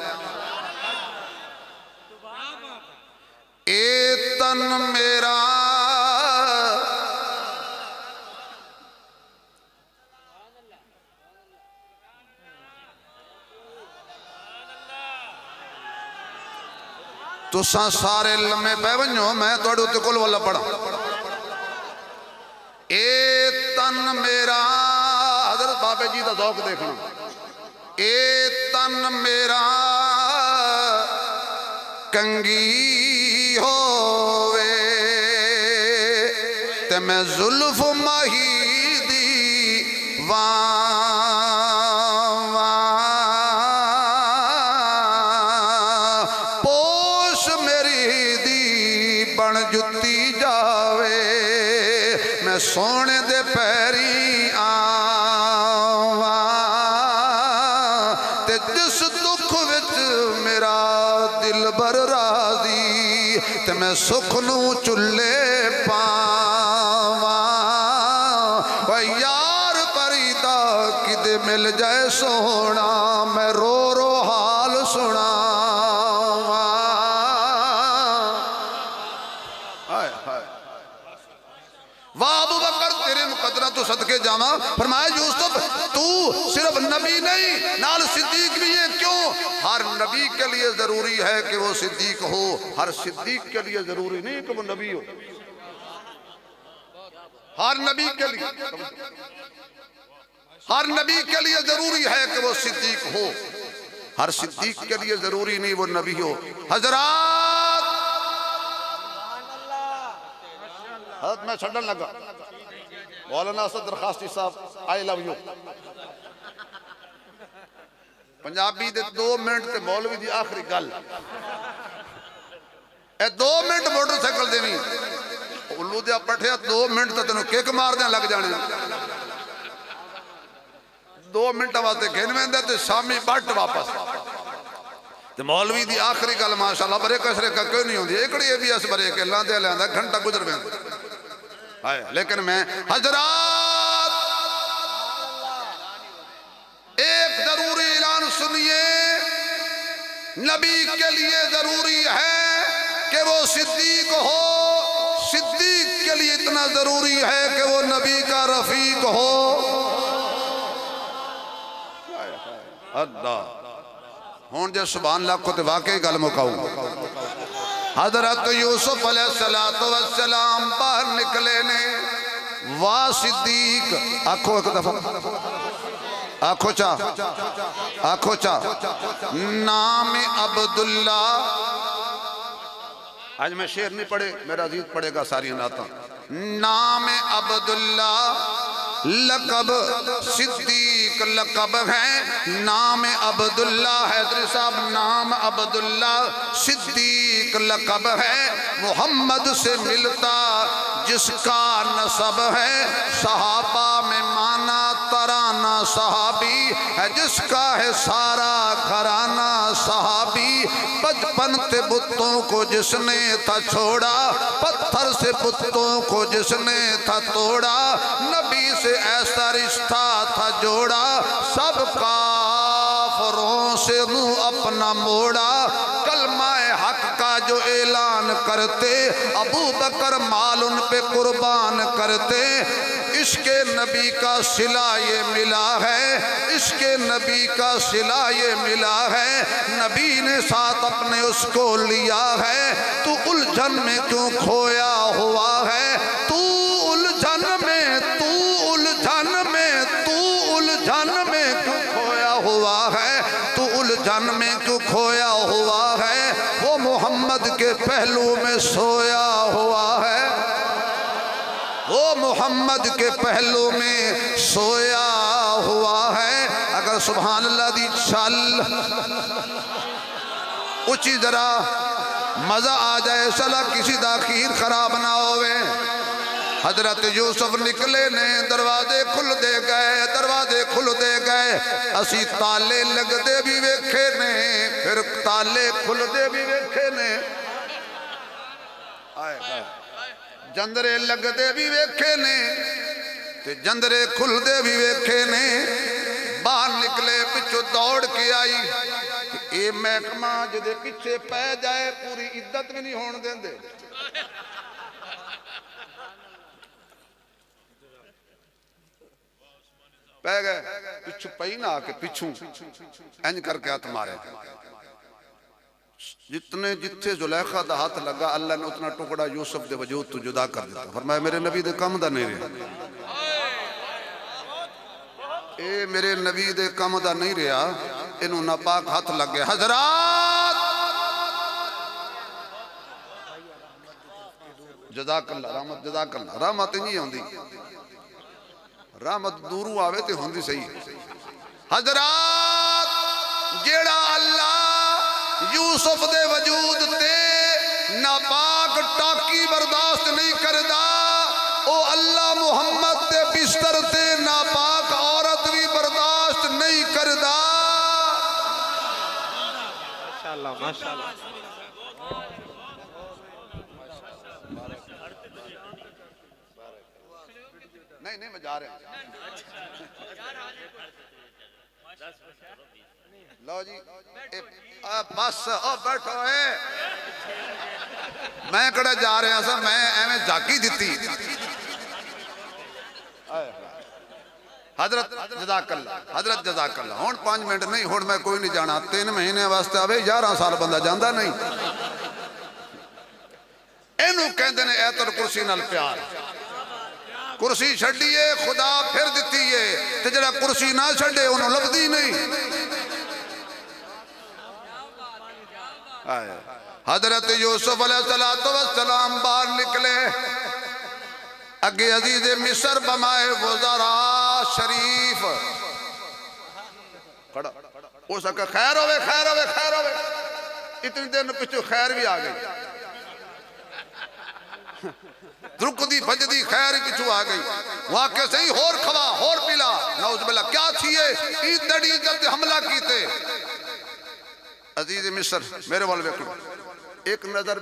اے تن میرا تساں سارے لمے پہ ونجو میں توڑے اتے کل والا پڑھا. اے تن میرا حضرت بابے جی دا ذوق دیکھنا. اے تن میرا کنگی ہووے تے میں زلف ماہی دی پوش میری دی بن جتی جاوے میں سونے دے پیری آواں تے جس دکھ وچ میرا دل بر راضی تے میں سکھ نو چلے پاواں. و یار پریدا کدے مل جائے سونا میں رو رو حال سناواں. واہ ابو بکر تیرے مقدرہ تو صدقے جاواں. فرمایا یوسف تو صرف نبی نہیں نال صدیق بھی ہے. کیوں؟ ہر نبی کے لیے ضروری ہے کہ وہ صدیق ہو، ہر صدیق کے لیے ضروری نہیں کہ وہ نبی ہو. ہر نبی کے لیے ضروری ہے کہ وہ صدیق ہو، ہر صدیق کے لیے ضروری نہیں وہ نبی ہو۔ حضرات میں چھڑن لگا، مولانا اسد درخواستی صاحب آئی لو یو پنجابی دے 2 منٹ تے مولوی دی آخری گل، اے 2 منٹ موٹر سائیکل دے نہیں الو دیا پٹھیا 2 منٹ تے تینوں کیک مار دیں لگ جانے 2 منٹ واسطے گھن ویندے تے شامی بٹ واپس تے مولوی دی آخری گل ماشاءاللہ برے کشرے کا کوئی نہیں ہوندی ایکڑی یہ بھی اس برے کے لاندے لیاندہ گھنٹہ گزر ویندے لیکن میں حضرات ایک ضروری اعلان سنیے، نبی کے لیے ضروری ہے کہ وہ صدیق ہو، صدیق کے لیے اتنا ضروری ہے کہ وہ نبی کا رفیق ہو۔ اللہ ہون جے سبحان اللہ کو تے واقعی گل مکاؤں۔ حضرت یوسف علیہ السلام باہر نکلے نے، واہ صدیق آنکھو ایک دفعہ آنکھو چاہ نام عبداللہ، آج میں شعر نہیں پڑھے میرا عزیز پڑھے گا ساری نعتاں، نام عبداللہ لقب صدیق لقب ہے، نام عبداللہ حیدری صاحب نام عبداللہ صدیق لقب ہے، محمد سے ملتا جس کا نسب ہے، صحابہ میں مانا ترانہ صحابی ہے، جس کا ہے سارا گھرانہ صحابی، بچپن سے بتوں کو جس نے تھا چھوڑا، پتھر سے بتوں کو جس نے تھا توڑا، نبی سے ایسا رشتہ تھا جوڑا، سب کافروں سے منہ اپنا موڑا، کلمہ حق کا جو اعلان کرتے، ابو بکر مال ان پہ قربان کرتے، عشق نبی کا صلہ یہ ملا ہے، عشق نبی کا صلہ یہ ملا ہے، نبی نے ساتھ اپنے اس کو لیا ہے، تو الجھن میں کیوں کھویا ہوا ہے، تو الجھن میں کیوں کھویا ہوا ہے، تو الجھن میں کیوں کھویا ہوا ہے، وہ محمد کے پہلو میں سویا ہوا ہے، وہ محمد کے پہلو میں سویا ہوا ہے۔ اگر سبحان اللہ دی چل اچھی ذرا مزہ آ جائے صلاح کسی دا خیر خراب نہ ہوئے۔ حضرت یوسف نکلے نے دروازے کھل دے گئے، اسی تالے لگ دے بھی ویکھے نے، پھر تالے کھل دے بھی ویکھے نے، جندرے لگ دے بھی ویکھے نے تے جندرے کھل دے بھی ویکھے نے، باہر نکلے پچھو دوڑ کے آئی، اے محکمہ جدے پیچھے پہ جائے پوری عدت بھی نہیں ہون دیں دے، پہ گئے پچھو پہی نہ آکے پچھوں اینج کر کے ہاتھ مارے، جتنے زلیخہ دا ہاتھ لگا اللہ نے اتنا ٹکڑا یوسف دے وجود تو جدا کر دیتا، فرمایا میرے نبی دے کم دا نہیں رہا، اے میرے نبی دے کم دا نہیں رہا، انہوں ناپاک ہاتھ لگ گئے۔ حضرات جزاک اللہ رحمت، جزاک اللہ رحمت نہیں ہوندی، رحمت دوروں آوے تے ہوندی صحیح۔ حضرات جیڑا اللہ یوسف دے وجود تے ناپاک ٹاکی برداشت نہیں کردہ، او اللہ محمد دے بستر تے ناپاک عورت بھی برداشت نہیں کردہ۔ ماشاءاللہ ماشاءاللہ نہیں میں جا رہے ہیں، لو جی بس بیٹھو ہے، میں کڑا جا رہے ہیں سا میں ایویں جاکی دیتی۔ حضرت جزاک اللہ، حضرت جزاک اللہ، ہون 5 منٹ نہیں، ہون میں کوئی نہیں جانا، 3 مہینے واسطے آوے 11 سال بندہ جاندہ نہیں، اینو کہندے نے ایت الکرسی نال پیار، کرسی چھڑیے خدا پھر دیتی ہے تے جڑا کرسی نہ چھڑے انہوں لبدی نہیں حضرت یوسف علیہ السلام باہر نکلے اگے عزیز مصر بمائے وزراء شریف کھڑا ہو سکا خیر ہوئے خیر ہوئے خیر ہوئے اتنی دیر پچھو خیر بھی آ گئی درک دی بھج دی خیر پچھو آ گئی واقع صحیح ہور کھوا ہور پلا نعوذ باللہ کیا تھیے ایت دڑی جلد حملہ کیتے عزیز مصر میرے وال بیکھو ایک نظر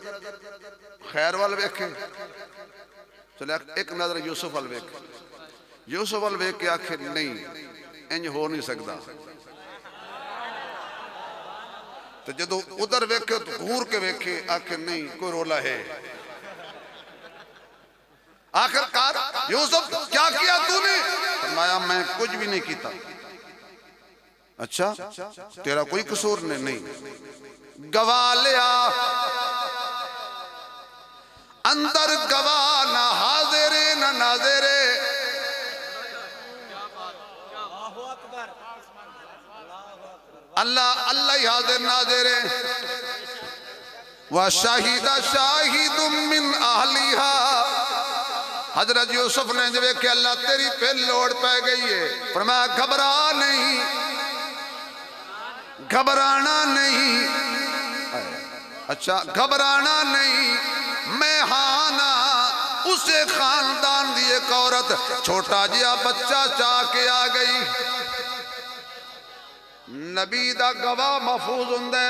خیر وال بیکھے چلے ایک نظر یوسف وال بیکھے یوسف وال بیکھے آخر نہیں انج ہو نہیں سکتا تو جدو ادھر ویکھے تو گھور کے ویکھے آخر نہیں کوئی رولا ہے آخر کار یوسف کیا کیا تو نے فرمایا میں کچھ بھی نہیں کیتا اچھا تیرا کوئی قصور نہیں گواہ لیا اندر گواہ نہ حاضر نہ ناظر اللہ اللہ ہی حاضر ناظر وَشَاهِدَ شَاهِدٌ مِّنْ أَهْلِهَا حضرت یوسف نے جب کہ اللہ تیری پہ لوڑ پہ گئی ہے فرمایا گھبرا نہیں گھبرانا نہیں اچھا گھبرانا نہیں میں ہانا اسے خاندان دی ایک عورت چھوٹا جیا بچہ چاہ کے آ گئی نبی دا گواہ محفوظ ہندے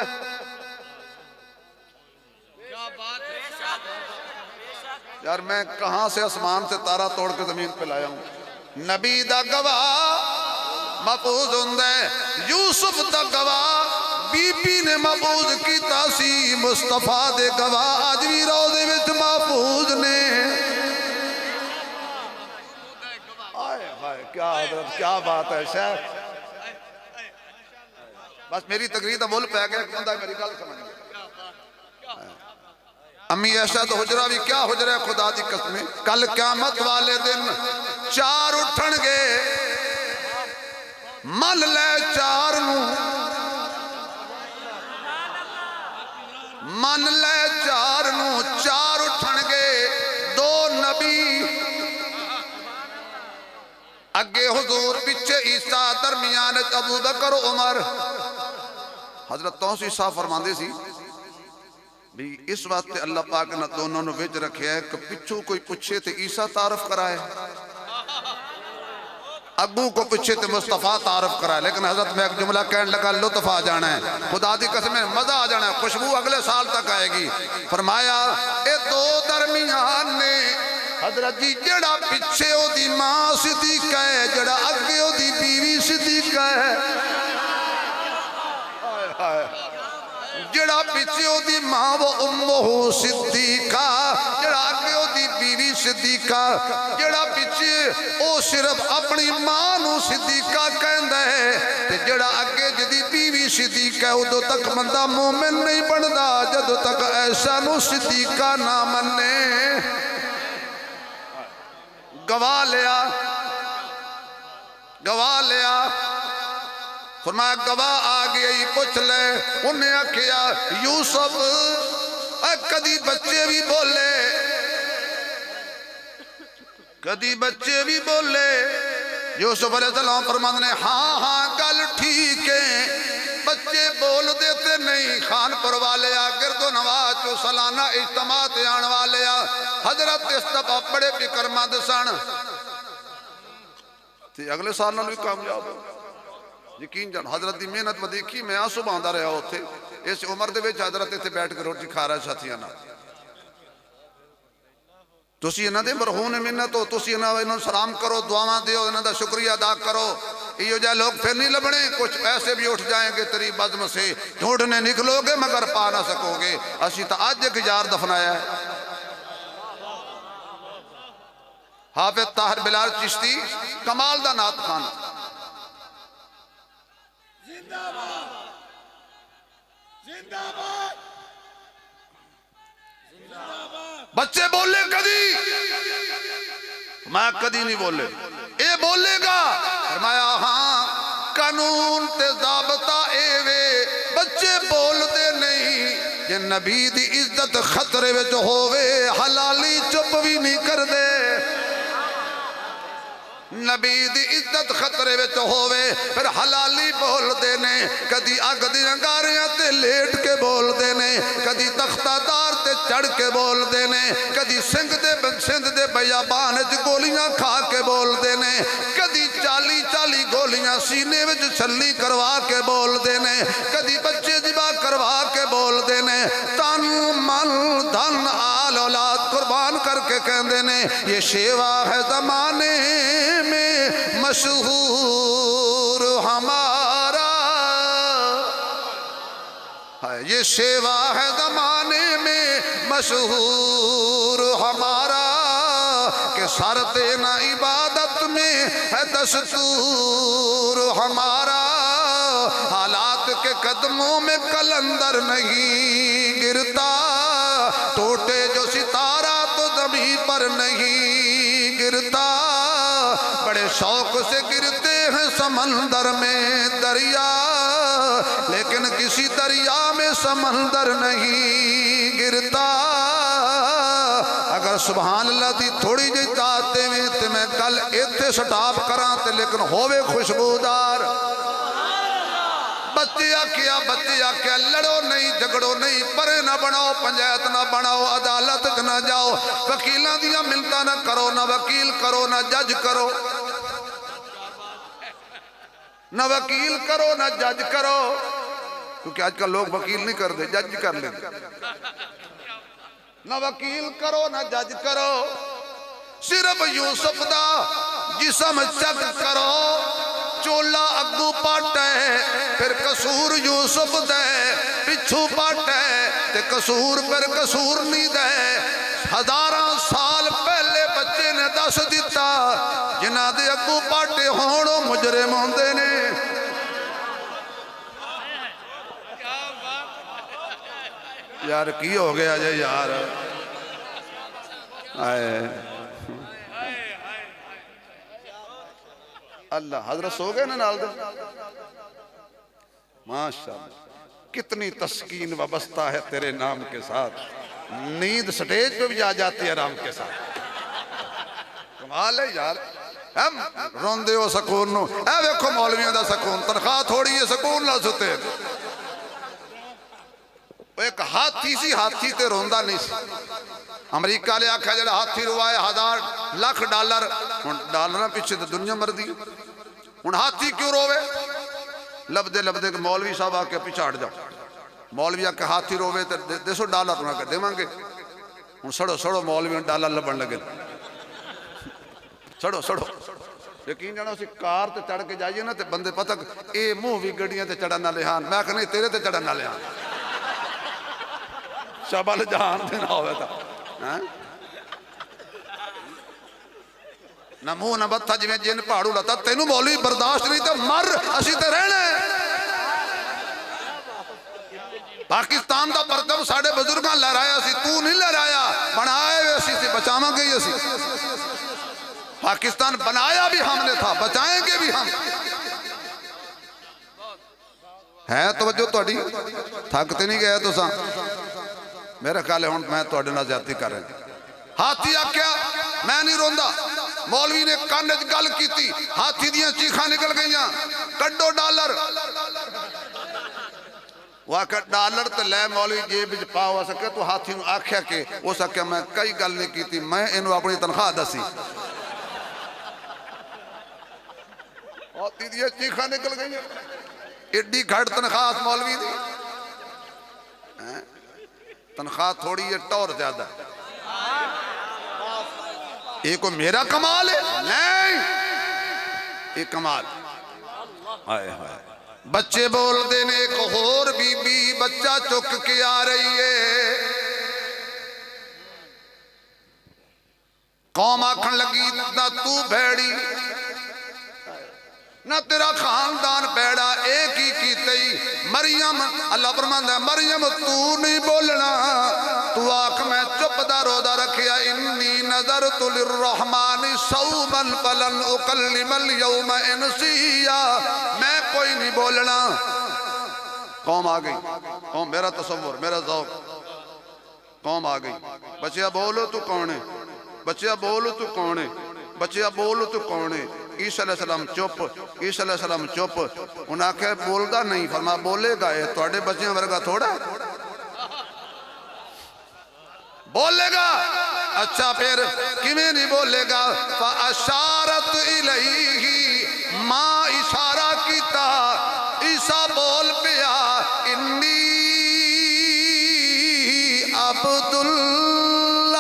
یار میں کہاں سے آسمان سے تارا توڑ کے زمین پہ لایا ہوں نبی دا گواہ محفوظ ہندے یوسف دا گواہ بی بی نے محفوظ کی تاسی مصطفیٰ دے گواہ آج بھی روزے وچ محفوظ نے آئے ہائے کیا حضرت کیا بات ہے شیخ بس میری تقریر دا بول پہ گیا ایک بندہ میری گل سمجھ گیا امی ایسا تو حجرہ بھی کیا حجرہ خدا دی قسمیں کل قیامت والے دن چار اٹھن گے من لے چار نو من لے چار نو چار اٹھن گے دو نبی اگے حضور پچھے عیسیٰ درمیان ابو بکر عمر حضرت توسی صاحب فرماندے سی بھی اس وقت اللہ پاک نے دونوں نے ویج رکھے ہے کہ پچھو کوئی پچھے تھے عیسیٰ تعارف کرائے ابو کو پچھے تھے مصطفیٰ تعارف کرائے لیکن حضرت میں ایک جملہ کہنے لگا لطف آ جانا ہے خدا دی قسم میں مزہ آ جانا ہے خوشبو اگلے سال تک آئے گی فرمایا اے دو درمیان نے حضرت جی جڑا پچھے ہو دی ماں صدیقہ ہے جڑا اگے ہو دی بیوی صدیقہ ہے جڑا پیچھے ہو دی ماں وہ امہ صدیقہ جڑا آگے ہو دی بیوی صدیقہ جڑا پیچھے او صرف اپنی ماں نو صدیقہ کہندہ ہے تے جڑا آگے جدی بیوی صدیقہ ہے ادھو تک مندہ مومن نہیں بڑھدا جدو تک ایسا نو صدیقہ نہ مننے گواہ لیا فرمایا گواہ آگے ہی پوچھ لے انہیں آکھیا یوسف کدی بچے بھی بولے کدی بچے بھی بولے یوسف علیہ السلام فرماتے نے ہاں ہاں گل ٹھیک ہے بچے بول دیتے نہیں خان پر والے گرد و نواز چو سالانہ اجتماعات آن والے حضرت استفا بڑے فکر مند سن تھی اگلے سال نہ بھی کامیاب ہو یقین جان حضرت دی محنت میں دیکھی میں آنسو باندھا رہا ہوتے اس عمر دے وچ حضرت تے بیٹھ کے روٹی کھا رہا ہے ساتھیاں نہ تسی انہاں دے مرہون منت ہو تسی انہاں سلام کرو دعاواں دیو انہاں دا شکریہ ادا کرو یہ جائے لوگ پھر نہیں لبنے کچھ ایسے بھی اٹھ جائیں گے تیری بزم سے ڈھونڈنے نکلو گے مگر پا نہ سکو گے اسی تا آج ایک یار دفنایا ہے حافظ طاہر بلال چشتی کمال دا نعت خان بچے بولے کدی میں کدی نہیں بولے اے بولے گا فرمایا ہاں قانون تے ضابطہ اے وے بچے بول دے نہیں جے نبی دی عزت خطرے وچ ہووے حلالی چپ بھی نہیں کر دے نبی دی عزت خطرے وچ ہووے پھر حلالی بول دے نے کدی اگ دی انگاریاں تے لیٹ کے بول دے نے کدی تختہ دار تے چڑھ کے بول دے نے کدی سندھ دے بیابان وچ گولیاں کھا کے بول دے نے کدی 40 گولیاں سینے وچ چھلی کروا کے بول دے نے کدی بچے ذبح کروا کے بول دے نے تن من دھن آل اولاد قربان کر کے کہندے نے یہ شیوا ہے زمانے میں مشہور ہمارا یہ شیوا ہے زمانے میں مشہور ہمارا کہ سر دینا عبادت میں ہے دستور ہمارا حالات کے قدموں میں کلندر نہیں گرتا ٹوٹے جو ستارہ تو زمین پر نہیں گرتا بڑے شوق سے گرتے ہیں سمندر میں دریا لیکن کسی دریا میں سمندر نہیں گرتا اگر سبحان اللہ دی تھوڑی جی چاہتے میں تے میں کل ایتھے سٹاپ کراں تے لیکن ہووے خوشبودار بچے آکیا لڑو نہیں جھگڑو نہیں پرے نہ بناؤ پنجایت نہ بناؤ عدالت نہ جاؤ وکیلاں دیا ملتا نہ کرو نہ وکیل کرو نہ جج کرو نہ وکیل کرو نہ جج کرو کیونکہ آج کل لوگ وکیل نہیں کر دے جج کر لیں نہ وکیل کرو نہ جج کرو صرف یوسف دا جسم چک کرو چولا اگو پاٹے پھر قصور یوسف دے پچھو پاٹے تے قصور پر قصور نہیں دے ہزاراں سال پہلے بچے نے دس دیتا جنہ دے اگو پاٹے ہونو مجرم ہوندے نے یار کی ہو گیا جے یار اللہ حضرت سو گئے نا نال دے ماشاءاللہ کتنی تسکین وابستہ ہے تیرے نام کے ساتھ نیند سٹیج پہ بھی آ جاتی ہے آرام کے ساتھ کمال ہے یار ہم روندے ہو سکون نو اے ویکھو مولویاں دا سکون تنخواہ تھوڑی ہے سکون نہ ستے ایک ہاتھی سی ہاتھی تے روندہ نہیں سی امریکہ لے آکھا جڑا ہاتھی روائے 1000 لاکھ ڈالر ڈالرہ پیچھے تو دنیا مر دی ان ہاتھی کیوں روے لبدے کہ مولوی صاحب آکے پیچھے ہٹ جاؤ مولوی آکے ہاتھی روے تے $150 انہاں کے دے مانگے ان سڑو مولوی ڈالر لبن لگے سڑو یقین جانا اسی کار تے چڑھ کے جائیے نا تے بندے پتہ اے منہ بھی گڑیاں تے چڑھن نہ لہان میں کہ نہیں تیرے تے چڑھن نہ لہان شبال جہان دینا ہوئے تھا نہ منہ نہ بتا جی میں جن پہاڑو لتا تینوں مولوی برداشت نہیں تو مر اسی تے رہنے پاکستان دا پرچم ساڑھے بزرگاں لہرایا سی تو نہیں لہرایا بنائے ہوئے اسی سے بچاواں گئی اسی پاکستان بنایا بھی ہم نے تھا بچائیں گے بھی ہم ہے توجہ توڑی تھکتے نہیں گئے تو ساں میرے خیال ہے ہون میں توڑے نہ زیادتی کر رہے ہیں ہاتھی آکیا میں نہیں روندہ مولوی نے کانج گل کی تھی ہاتھی دیاں چیخاں نکل گئیاں کڈو ڈالر واقع ڈالر تے لے مولوی جیب پاؤ آ سکے تو ہاتھی نو آکھیا کہ وہ سکے میں کئی گل نہیں کی تھی میں انہوں اپنی تنخواہ دسی ہاتھی دیاں چیخاں نکل گئیاں ایڈی گھڑ تنخواہ مولوی دی تنخواہ تھوڑی ہے ٹور زیادہ یہ کوئی میرا کمال ہے نہیں یہ کمال آئے بچے بول دینے ایک اور بی بی بچہ چک کے آ رہی ہے قوم آکھن لگی نہ تو بھیڑی نہ تیرا خاندان بیڑا ایک ہی کیتے مریم اللہ فرماتا ہے مریم تو نہیں بولنا تو آنکھ میں چپ رب دا روزہ رکھیا انی نظرت للرحمن صوما فلن اکلم اليوم انسیا، میں کوئی نہیں بولنا. قوم آ گئی، قوم میرا تصور میرا ذوق، قوم آ گئی. بچیا بولو تو کون ہے، بچیا بولو تو کون ہے، بچیا بولو تو کون ہے. عیسیٰ علیہ السلام چپ، عیسیٰ علیہ السلام چپ. انہاں کہا بولدا نہیں، فرما بولے گا یہ تواڈے بچیاں ورگا تھوڑا بولے گا. اچھا پھر کیویں نہیں بولے گا؟ فاشارت الیہ، ماں اشارہ کیتا، عیسیٰ بول پیا انی عبداللہ.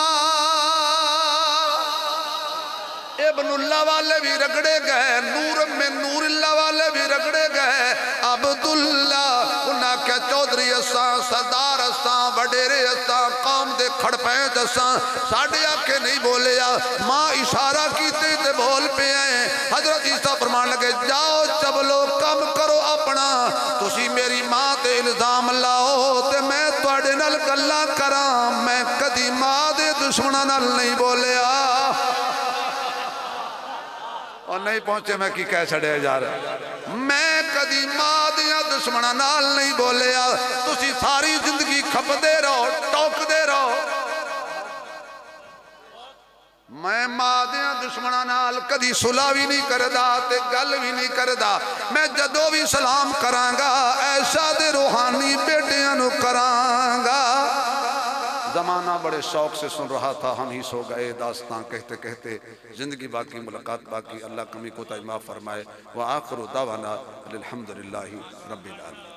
ابن اللہ والے بھی رگڑے گئے، نور میں نور اللہ والے بھی رگڑے گئے. عبداللہ انہاں کیا چودھری اساں، سردار اساں، وڈیرے اساں، قوم دے کھڑ پینچ اساں، ساڑھے آکے نہیں بولیا. ماں اشارہ کیتے تے بول پہ آئے. حضرت عیسیٰ فرمان لگے جاؤ چبلو کم کرو اپنا، تسی میری ماں تے الزام لاؤ تے میں تواڈے نال گلاں کراں. میں کدی ماں دے دشمناں نال نہیں بولیا. اور نہیں پہنچے میں کی کہہ چھڑے جا رہا، میں کدی ماں دیاں دشمناں نال نہیں بولیا. تسی ساری زندگی کھپ دے رہو، ٹوک دے رہو. میں ماں دیاں دشمناں نال کدی صلح بھی نہیں کردا تے گل بھی نہیں کردا. میں جدو بھی سلام کرانگا ایسا دے روحانی بیٹیاں نو کرانگا. زمانہ بڑے شوق سے سن رہا تھا، ہم ہی سو گئے داستان کہتے کہتے. زندگی باقی، ملاقات باقی. اللہ کمی کوتاہی معاف فرمائے. وآخر دعوانا الحمدللہ رب العالمین.